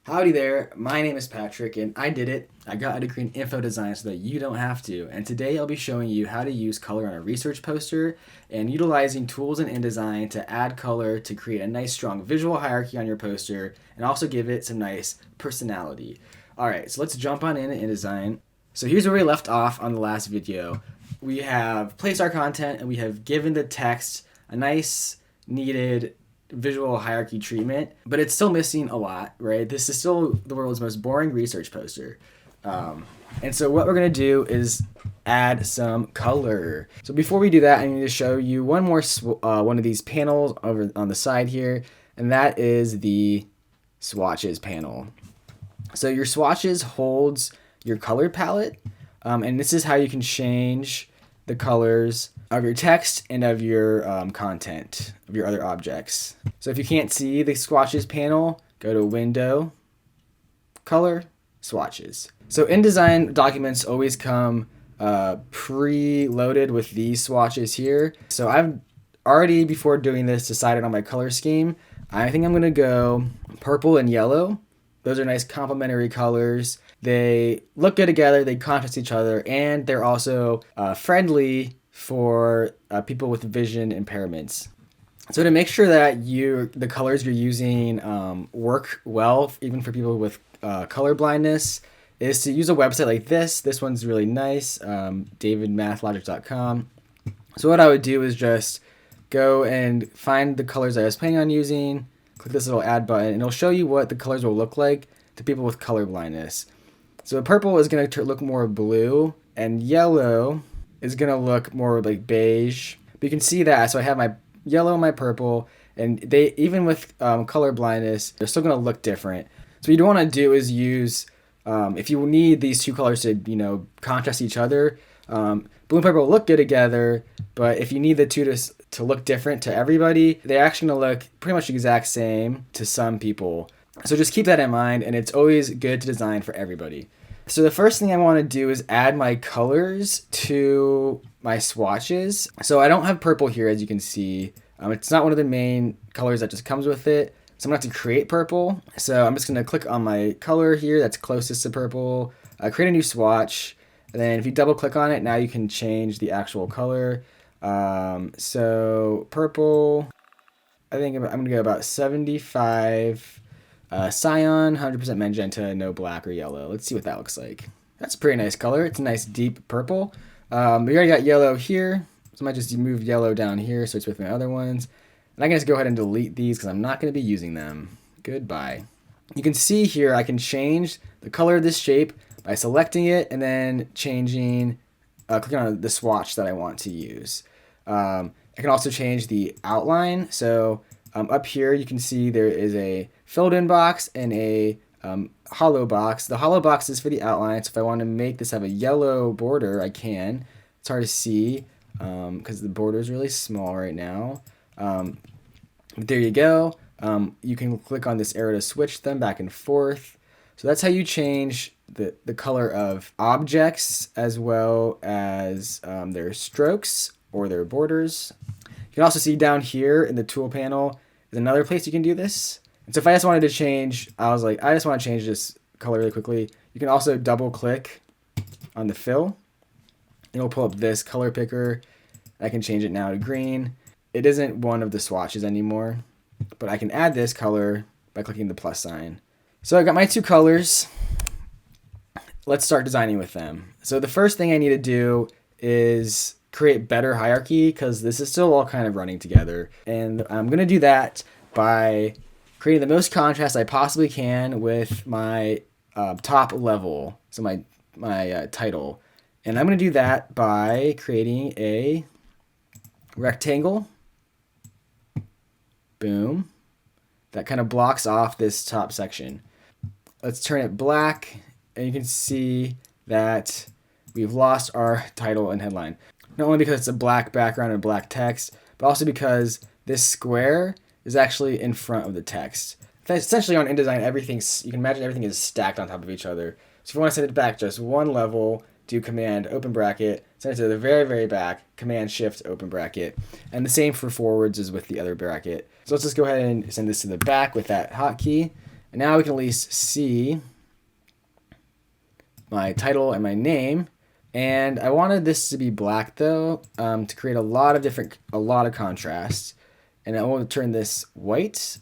Howdy there, my name is Patrick and I did it. I got a degree in info design so that you don't have to. And today I'll be showing you how to use color on a research poster and utilizing tools in InDesign to add color to create a nice strong visual hierarchy on your poster and also give it some nice personality. Alright, so let's jump on in InDesign. So here's where we left off on the last video. We have placed our content and we have given the text a nice needed visual hierarchy treatment, but it's still missing a lot, right? This is still the world's most boring research poster. And so what we're going to do is add some color. So before we do that, I need to show you one more one of these panels over on the side here, and that is the Swatches panel. So your Swatches holds your color palette, and this is how you can change the colors of your text and of your content, of your other objects. So if you can't see the Swatches panel, go to Window, Color, Swatches. So InDesign documents always come pre-loaded with these swatches here. So I've already, before doing this, decided on my color scheme. I think I'm going to go purple and yellow. Those are nice complementary colors. They look good together, they contrast each other, and they're also friendly for people with vision impairments. So to make sure that the colors you're using work well, even for people with color blindness, is to use a website like this. This one's really nice, davidmathlogic.com. So what I would do is just go and find the colors I was planning on using, click this little add button, and it'll show you what the colors will look like to people with color blindness. So purple is going to look more blue, and yellow is going to look more like beige. But you can see that, so I have my yellow and my purple, and they, even with color blindness, they're still going to look different. So what you don't want to do is use, if you need these two colors to, contrast each other, blue and purple will look good together, but if you need the two to look different to everybody, they're actually going to look pretty much the exact same to some people. So just keep that in mind, and it's always good to design for everybody. So the first thing I want to do is add my colors to my swatches. So I don't have purple here, as you can see. It's not one of the main colors that just comes with it. So I'm going to have to create purple. So I'm just going to click on my color here that's closest to purple, create a new swatch, and then if you double click on it, now you can change the actual color. So purple, I think I'm going to go about 75. Cyan, 100% magenta, no black or yellow. Let's see what that looks like. That's a pretty nice color. It's a nice deep purple. We already got yellow here, so I might just move yellow down here so it's with my other ones. And I can just go ahead and delete these because I'm not going to be using them. Goodbye. You can see here I can change the color of this shape by selecting it and then changing, clicking on the swatch that I want to use. I can also change the outline. So up here you can see there is a filled in box and a hollow box. The hollow box is for the outline, so if I want to make this have a yellow border, I can. It's hard to see because the border is really small right now. But there you go. You can click on this arrow to switch them back and forth. So that's how you change the color of objects as well as their strokes or their borders. You can also see down here in the tool panel is another place you can do this. And so if I just wanted to change, I was like, I just want to change this color really quickly. You can also double click on the fill. And it'll pull up this color picker. I can change it now to green. It isn't one of the swatches anymore, but I can add this color by clicking the plus sign. So I got my two colors. Let's start designing with them. So the first thing I need to do is create better hierarchy because this is still all kind of running together. And I'm going to do that by creating the most contrast I possibly can with my top level, so my title. And I'm going to do that by creating a rectangle, boom, that kind of blocks off this top section. Let's turn it black, and you can see that we've lost our title and headline. Not only because it's a black background and black text, but also because this square is actually in front of the text. Essentially on InDesign, you can imagine everything is stacked on top of each other. So if you want to send it back just one level, do Command open bracket, send it to the very, very back, Command Shift open bracket. And the same for forwards as with the other bracket. So let's just go ahead and send this to the back with that hotkey. And now we can at least see my title and my name. And I wanted this to be black though, to create a lot of contrast. And I want to turn this white,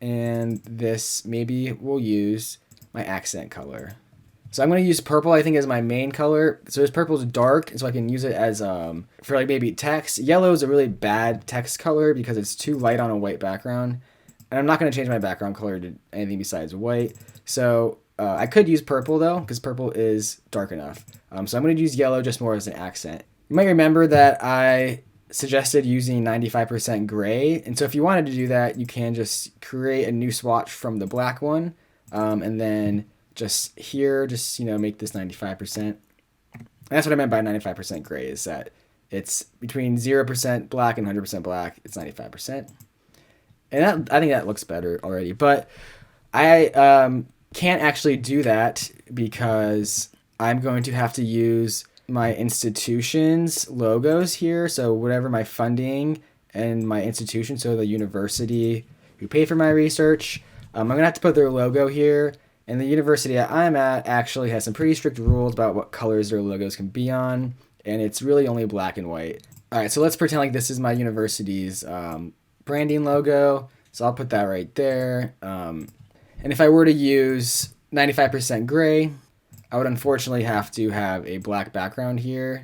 and this maybe we'll use my accent color. So I'm going to use purple, I think, as my main color. So this purple is dark, so I can use it as for like maybe text. Yellow is a really bad text color because it's too light on a white background. And I'm not going to change my background color to anything besides white. So I could use purple though, because purple is dark enough. So I'm going to use yellow just more as an accent. You might remember that I suggested using 95% gray. And so if you wanted to do that, you can just create a new swatch from the black one. And then just here, just, make this 95%. And that's what I meant by 95% gray, is that it's between 0% black and 100% black. It's 95%. And I think that looks better already. But I can't actually do that because I'm going to have to use my institution's logos here. So whatever my funding and my institution, so the university who paid for my research, I'm going to have to put their logo here. And the university I'm at actually has some pretty strict rules about what colors their logos can be on. And it's really only black and white. All right, so let's pretend like this is my university's branding logo. So I'll put that right there. And if I were to use 95% gray, I would unfortunately have to have a black background here,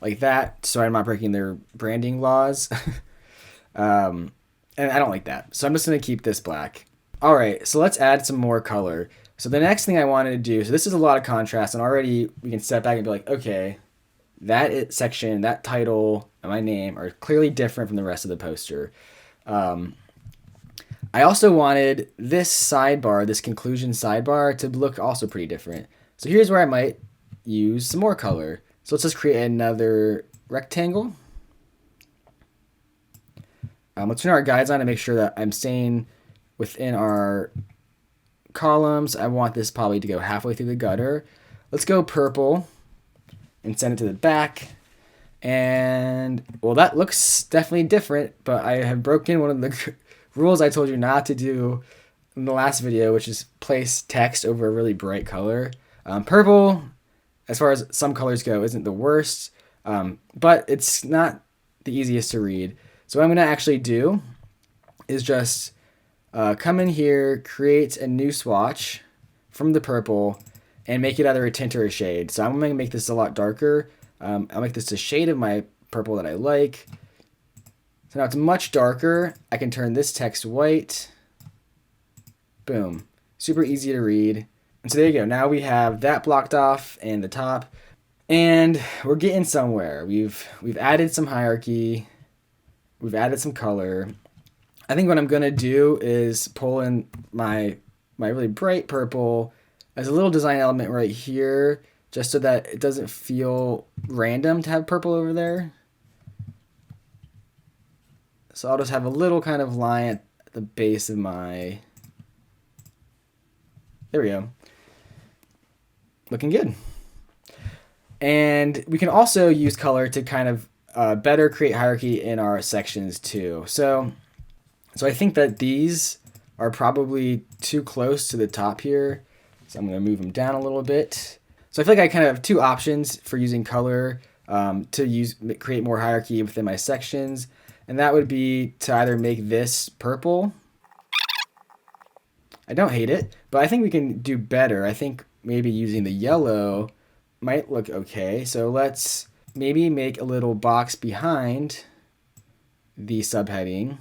like that, so I'm not breaking their branding laws. And I don't like that. So I'm just going to keep this black. All right, so let's add some more color. So the next thing I wanted to do, so this is a lot of contrast, and already we can step back and be like, okay, that section, that title, and my name are clearly different from the rest of the poster. I also wanted this sidebar, this conclusion sidebar, to look also pretty different. So here's where I might use some more color. So let's just create another rectangle. Let's turn our guides on to make sure that I'm staying within our columns. I want this probably to go halfway through the gutter. Let's go purple and send it to the back. And, well, that looks definitely different, but I have broken one of the rules I told you not to do in the last video, which is place text over a really bright color. Purple, as far as some colors go, isn't the worst, but it's not the easiest to read. So what I'm going to actually do is just come in here, create a new swatch from the purple, and make it either a tint or a shade. So I'm going to make this a lot darker. I'll make this a shade of my purple that I like. So now it's much darker. I can turn this text white. Boom. Super easy to read. And so there you go. Now we have that blocked off and the top. And we're getting somewhere. We've added some hierarchy. We've added some color. I think what I'm going to do is pull in my really bright purple as a little design element right here, just so that it doesn't feel random to have purple over there. So I'll just have a little kind of line at the base of my, there we go. Looking good. And we can also use color to kind of better create hierarchy in our sections too. So I think that these are probably too close to the top here. So I'm going to move them down a little bit. So I feel like I kind of have two options for using color to create more hierarchy within my sections. And that would be to either make this purple. I don't hate it, but I think we can do better. I think maybe using the yellow might look okay. So let's maybe make a little box behind the subheading.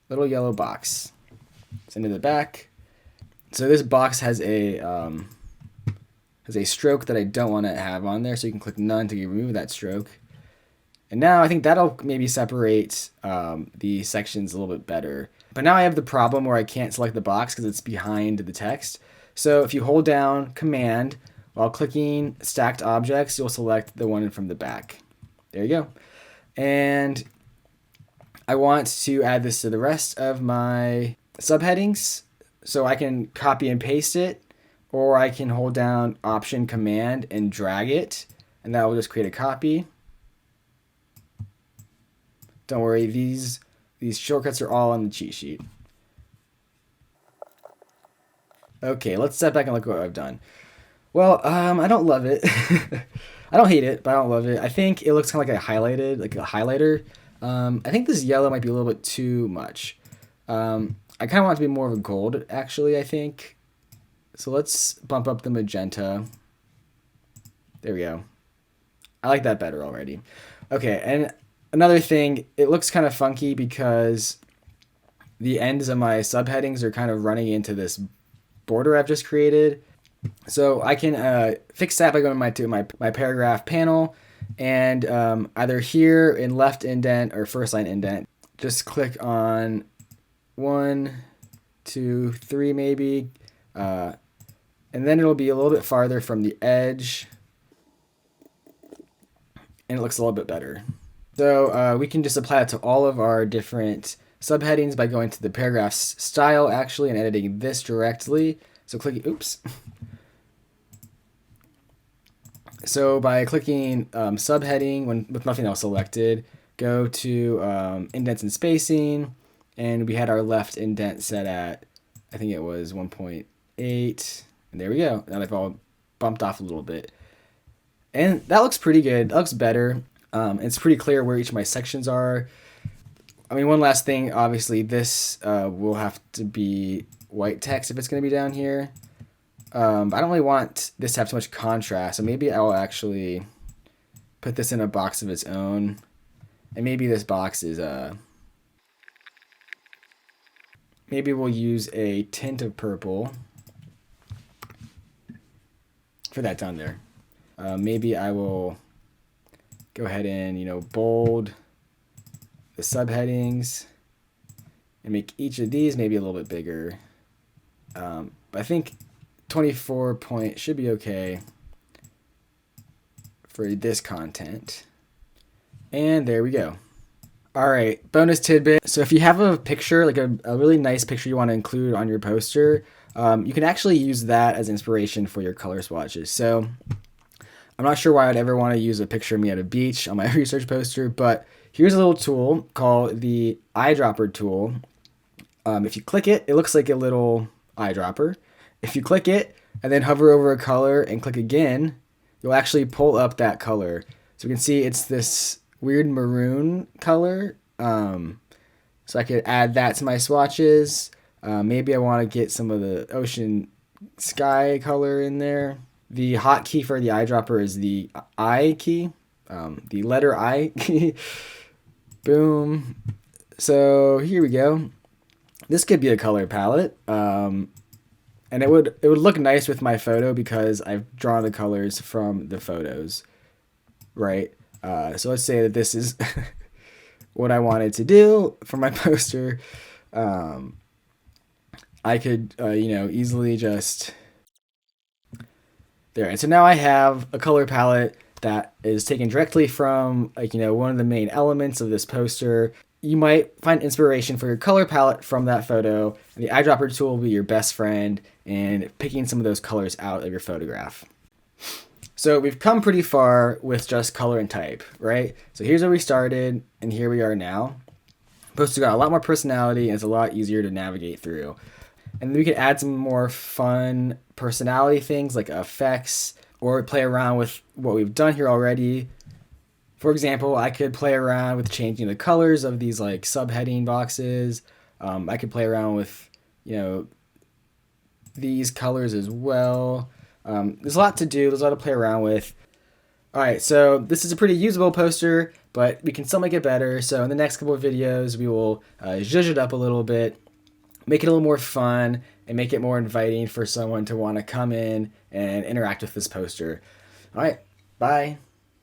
Little yellow box. Send it to the back. So this box has a stroke that I don't want to have on there. So you can click none to remove that stroke. And now I think that'll maybe separate the sections a little bit better. But now I have the problem where I can't select the box because it's behind the text. So if you hold down Command while clicking Stacked Objects, you'll select the one from the back. There you go. And I want to add this to the rest of my subheadings. So I can copy and paste it, or I can hold down Option Command and drag it, and that will just create a copy. Don't worry, these These shortcuts are all on the cheat sheet. Okay, let's step back and look at what I've done. Well, I don't love it. I don't hate it, but I don't love it. I think it looks kind of like like a highlighter. I think this yellow might be a little bit too much. I kind of want it to be more of a gold, actually, I think. So let's bump up the magenta. There we go. I like that better already. Okay, and another thing, it looks kind of funky because the ends of my subheadings are kind of running into this border I've just created. So I can fix that by going to my paragraph panel, and either here in left indent or first line indent, just click on 1, 2, 3 maybe, and then it'll be a little bit farther from the edge, and it looks a little bit better. So we can just apply it to all of our different subheadings by going to the paragraph style actually and editing this directly. So clicking, oops. So by clicking subheading with nothing else selected, go to indents and spacing, and we had our left indent set at, I think it was 1.8, and there we go. Now they've all bumped off a little bit. And that looks pretty good. That looks better. It's pretty clear where each of my sections are. I mean, one last thing, obviously this will have to be white text if it's going to be down here. I don't really want this to have too much contrast, so maybe I'll actually put this in a box of its own. And maybe this box is, maybe we'll use a tint of purple for that down there. Maybe I will go ahead and, bold the subheadings and make each of these maybe a little bit bigger. But I think 24 point should be okay for this content. And there we go. All right, bonus tidbit. So if you have a picture, like a really nice picture you want to include on your poster, you can actually use that as inspiration for your color swatches. So I'm not sure why I'd ever want to use a picture of me at a beach on my research poster, but here's a little tool called the eyedropper tool. If you click it, it looks like a little eyedropper. If you click it and then hover over a color and click again, you'll actually pull up that color. So we can see it's this weird maroon color. So I could add that to my swatches. Maybe I want to get some of the ocean sky color in there. The hotkey for the eyedropper is the I key, the letter I key. Boom. So here we go. This could be a color palette. And it would look nice with my photo because I've drawn the colors from the photos, right? So let's say that this is what I wanted to do for my poster. I could, easily just there. And so now I have a color palette that is taken directly from, one of the main elements of this poster. You might find inspiration for your color palette from that photo. And the eyedropper tool will be your best friend in picking some of those colors out of your photograph. So we've come pretty far with just color and type, right? So here's where we started, and here we are now. Poster got a lot more personality, and it's a lot easier to navigate through. And then we could add some more fun personality things like effects, or play around with what we've done here already. For example, I could play around with changing the colors of these like subheading boxes. I could play around with, these colors as well. There's a lot to do. There's a lot to play around with. All right, so this is a pretty usable poster, but we can still make it better. So in the next couple of videos, we will zhuzh it up a little bit, make it a little more fun, and make it more inviting for someone to want to come in and interact with this poster. All right, bye.